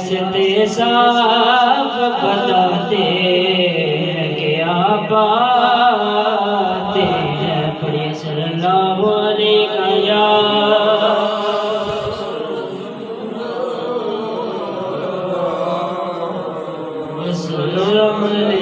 راستے صاف بتاتے ہیں کہ آپ آتے ہیں. پڑھیے صلی اللہ علیہ وسلم.